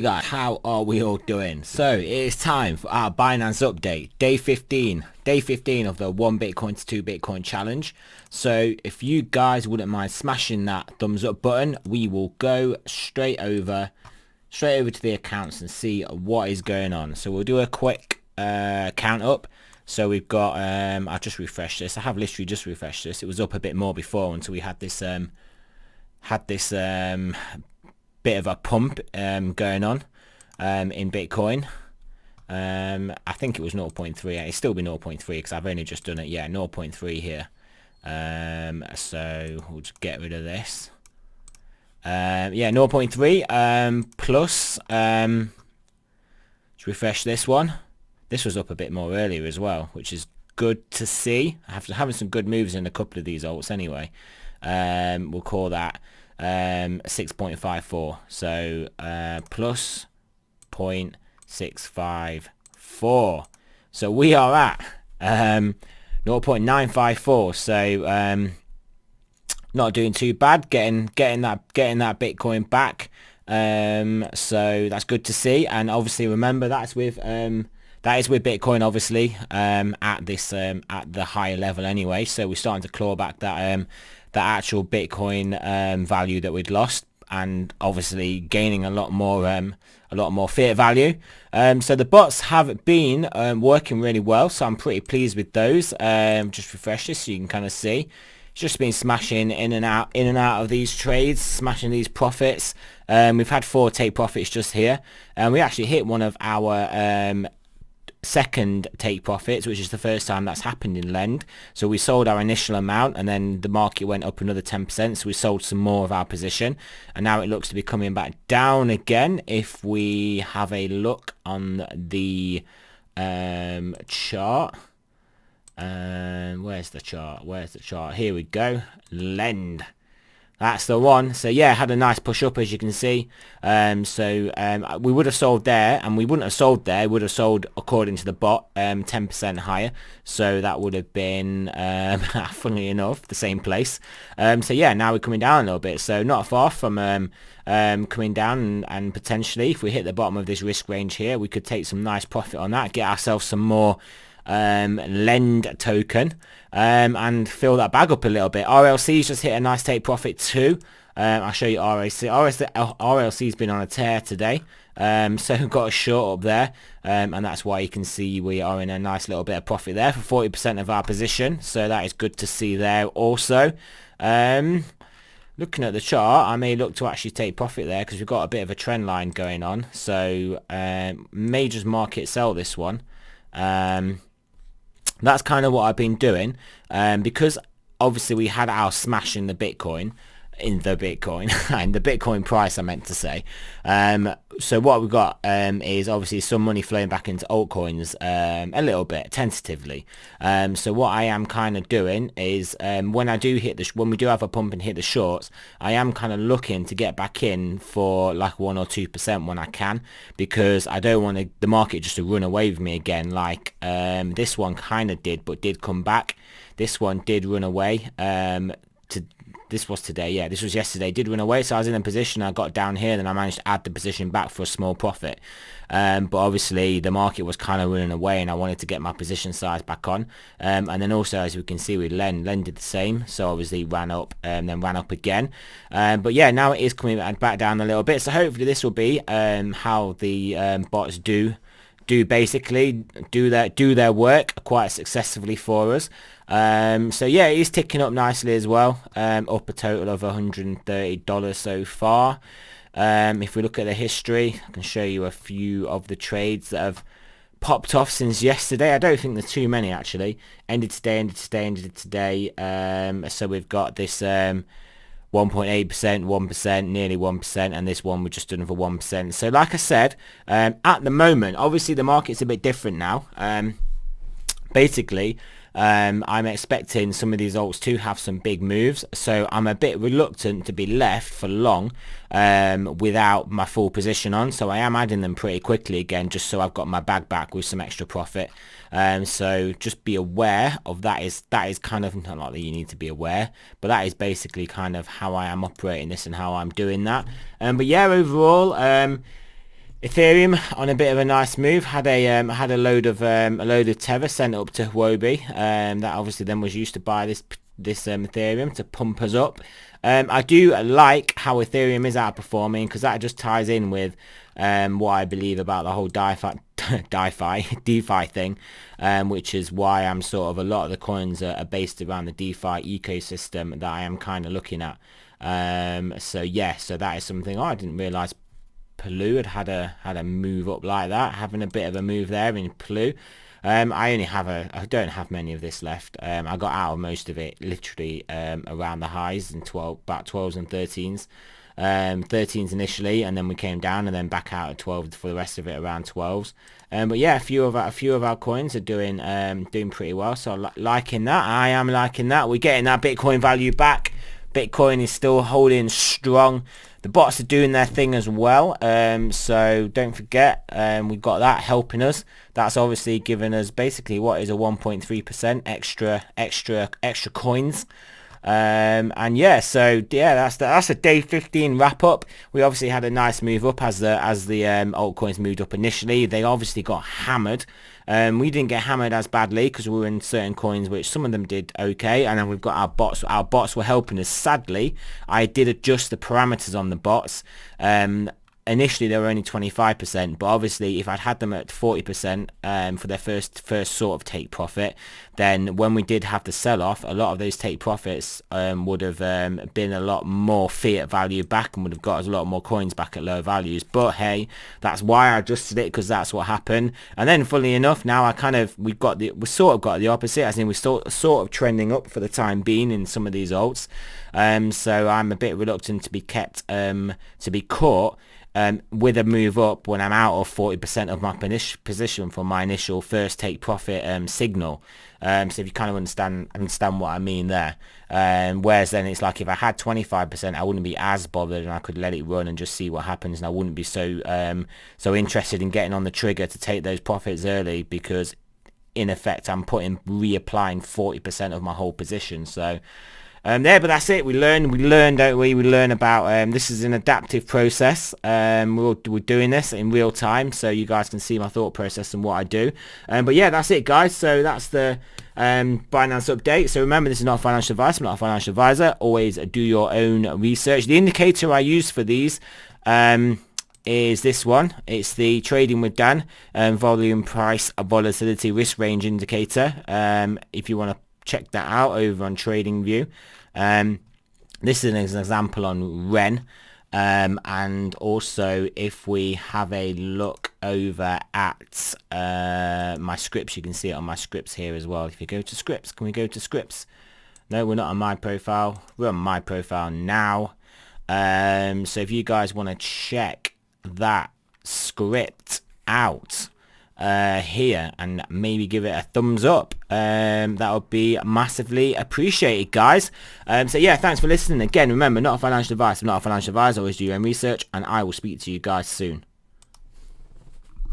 Guys, how are we all doing? So it is time for our Binance update, day 15 of the 1 Bitcoin to 2 Bitcoin challenge. So if you guys wouldn't mind smashing that thumbs up button, we will go straight over to the accounts and see what is going on. So we'll do a quick count up. So we've got I've just refreshed this. I have literally just refreshed this. It was up a bit more before until we had this bit of a pump going on in Bitcoin. I think it was 0.3. It's still be 0.3 because I've only just done it. Yeah, 0.3 here. So we'll just get rid of this. Yeah, 0.3 plus. Let's refresh this one. This was up a bit more earlier as well, which is good to see. Having some good moves in a couple of these alts anyway. We'll call that 6.54, so plus 0.654, so we are at 0.954, so not doing too bad, getting that Bitcoin back, so that's good to see. And obviously remember that is with Bitcoin, obviously, at the higher level anyway, so we're starting to claw back that actual Bitcoin value that we'd lost, and obviously gaining a lot more fiat value. So the bots have been working really well, so I'm pretty pleased with those. Just refresh this so you can kind of see. It's just been smashing in and out of these trades, smashing these profits. We've had 4 take profits just here, and we actually hit one of our second take profits, which is the first time that's happened in Lend. So we sold our initial amount and then the market went up another 10%, so we sold some more of our position, and now it looks to be coming back down again. If we have a look on the chart, where's the chart, here we go, Lend, that's the one. So yeah, had a nice push up, as you can see. We would have sold there, and we wouldn't have sold there. We would have sold, according to the bot, 10% higher. So that would have been, funnily enough, the same place. So yeah, now we're coming down a little bit. So not far from coming down, and potentially, if we hit the bottom of this risk range here, we could take some nice profit on that, get ourselves some more Lend token, and fill that bag up a little bit. RLC's just hit a nice take profit too. I'll show you RLC's been on a tear today, so we've got a short up there, and that's why you can see we are in a nice little bit of profit there for 40% of our position, so that is good to see there also. Looking at the chart, I may look to actually take profit there because we've got a bit of a trend line going on, so may just market sell this one. That's kind of what I've been doing, because obviously we had our smash in the Bitcoin and the Bitcoin price, I meant to say. So what we've got is obviously some money flowing back into altcoins, a little bit tentatively. So what I am kind of doing is when we do have a pump and hit the shorts, I am kind of looking to get back in for like 1 or 2% when I can, because I don't want the market just to run away with me again, like this one kind of did, but did come back. This one did run away. This was today, yeah, this was yesterday, did run away, so I was in a position, I got down here, then I managed to add the position back for a small profit, but obviously the market was kind of running away and I wanted to get my position size back on, and then also, as we can see with Lend did the same, so obviously ran up and then ran up again, but yeah, now it is coming back down a little bit, so hopefully this will be how the bots do basically do their work quite successfully for us. So yeah, it is ticking up nicely as well, up a total of $130 so far. If we look at the history, I can show you a few of the trades that have popped off since yesterday. I don't think there's too many actually. Ended today. So we've got this 1.8%, 1%, nearly 1%, and this one we're just done for 1%. So like I said, at the moment, obviously the market's a bit different now. Basically, I'm expecting some of these alts to have some big moves, so I'm a bit reluctant to be left for long without my full position on, so I am adding them pretty quickly again, just so I've got my bag back with some extra profit. So just be aware of that. Is kind of not like that you need to be aware, but that is basically kind of how I am operating this and how I'm doing that. But yeah, overall, Ethereum on a bit of a nice move, had a load of Tether sent up to Huobi, that obviously then was used to buy this Ethereum to pump us up. I do like how Ethereum is outperforming, because that just ties in with what I believe about the whole DeFi thing, which is why I'm sort of, a lot of the coins are based around the DeFi ecosystem that I am kind of looking at. So yeah, so that is something. I didn't realize Plu had a move up like that, having a bit of a move there in Plu. I don't have many of this left. I got out of most of it literally around the highs in about 12s and 13s. 13s initially, and then we came down and then back out at 12 for the rest of it around 12s. But yeah, a few of our coins are doing pretty well, so liking that. I am liking that. We're getting that Bitcoin value back. Bitcoin is still holding strong. The bots are doing their thing as well, so don't forget, we've got that helping us. That's obviously given us basically what is a 1.3% extra coins. And yeah, so yeah, that's a day 15 wrap up. We obviously had a nice move up as the altcoins moved up initially. They obviously got hammered. We didn't get hammered as badly because we were in certain coins, which some of them did okay. And then we've got our bots. Our bots were helping us. Sadly, I did adjust the parameters on the bots. Initially they were only 25%, but obviously if I'd had them at 40% for their first sort of take profit, then when we did have the sell-off, a lot of those take profits would have been a lot more fiat value back, and would have got us a lot more coins back at lower values. But hey, that's why I adjusted it, because that's what happened. And then funnily enough, now we sort of got the opposite, as in we're sort of trending up for the time being in some of these alts. So I'm a bit reluctant to be caught with a move up when I'm out of 40% of my position from my initial first take profit signal. So if you kind of understand what I mean there. Whereas then it's like if I had 25%, I wouldn't be as bothered, and I could let it run and just see what happens, and I wouldn't be so interested in getting on the trigger to take those profits early, because in effect I'm reapplying 40% of my whole position. So but that's it. We learn, don't we? We learn about this is an adaptive process. We're doing this in real time, so you guys can see my thought process and what I do. But yeah, that's it, guys. So that's the Binance update. So remember, this is not financial advice. I'm not a financial advisor. Always do your own research. The indicator I use for these is this one. It's the Trading with Dan volume, price, volatility, risk range indicator. If you want to check that out over on TradingView. This is an example on Ren, and also if we have a look over at my scripts, you can see it on my scripts here as well. If you go to scripts, can we go to scripts? No, we're not on my profile. We're on my profile now. So if you guys want to check that script out here and maybe give it a thumbs up, that would be massively appreciated, guys. So yeah, thanks for listening. Again, remember, not a financial advice. I'm not a financial advisor. Always do your own research, and I will speak to you guys soon.